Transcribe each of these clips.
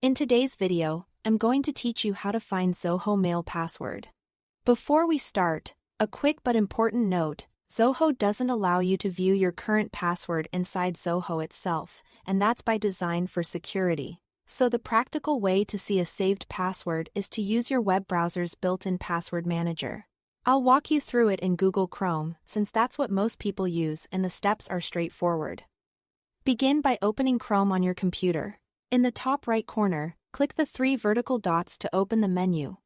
In today's video, I'm going to teach you how to find Zoho Mail password. Before we start, a quick but important note: Zoho doesn't allow you to view your current password inside Zoho itself, and that's by design for security. So the practical way to see a saved password is to use your web browser's built-in password manager. I'll walk you through it in Google Chrome, since that's what most people use and the steps are straightforward. Begin by opening Chrome on your computer. In the top right corner, click the three vertical dots to open the menu.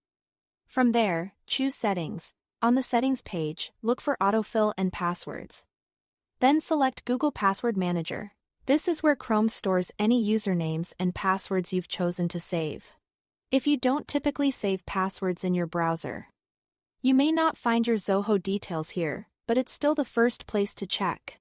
From there, choose Settings. On the Settings page, look for Autofill and Passwords. Then select Google Password Manager. This is where Chrome stores any usernames and passwords you've chosen to save. If you don't typically save passwords in your browser, you may not find your Zoho details here, but it's still the first place to check.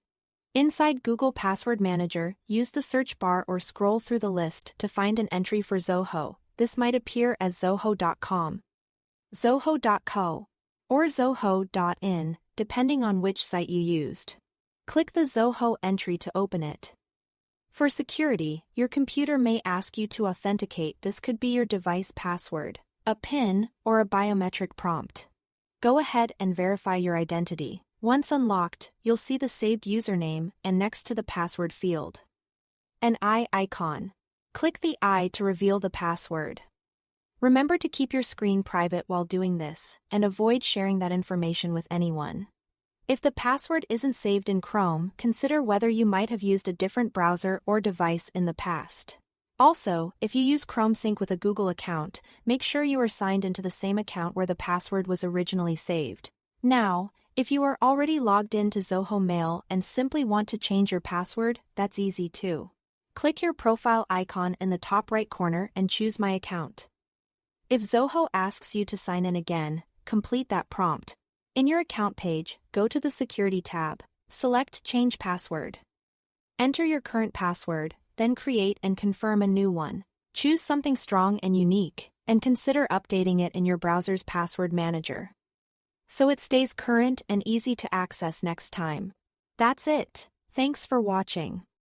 Inside Google Password Manager, use the search bar or scroll through the list to find an entry for Zoho. This might appear as zoho.com, zoho.co, or zoho.in, depending on which site you used. Click the Zoho entry to open it. For security, your computer may ask you to authenticate. This could be your device password, a PIN, or a biometric prompt. Go ahead and verify your identity. Once unlocked, you'll see the saved username and next to the password field, an eye icon. Click the eye to reveal the password. Remember to keep your screen private while doing this, and avoid sharing that information with anyone. If the password isn't saved in Chrome, consider whether you might have used a different browser or device in the past. Also, if you use Chrome Sync with a Google account, make sure you are signed into the same account where the password was originally saved. Now, if you are already logged into Zoho Mail and simply want to change your password, that's easy too. Click your profile icon in the top right corner and choose My Account. If Zoho asks you to sign in again, complete that prompt. In your account page, go to the Security tab, select Change Password. Enter your current password, then create and confirm a new one. Choose something strong and unique, and consider updating it in your browser's password manager, so it stays current and easy to access next time. That's it. Thanks for watching.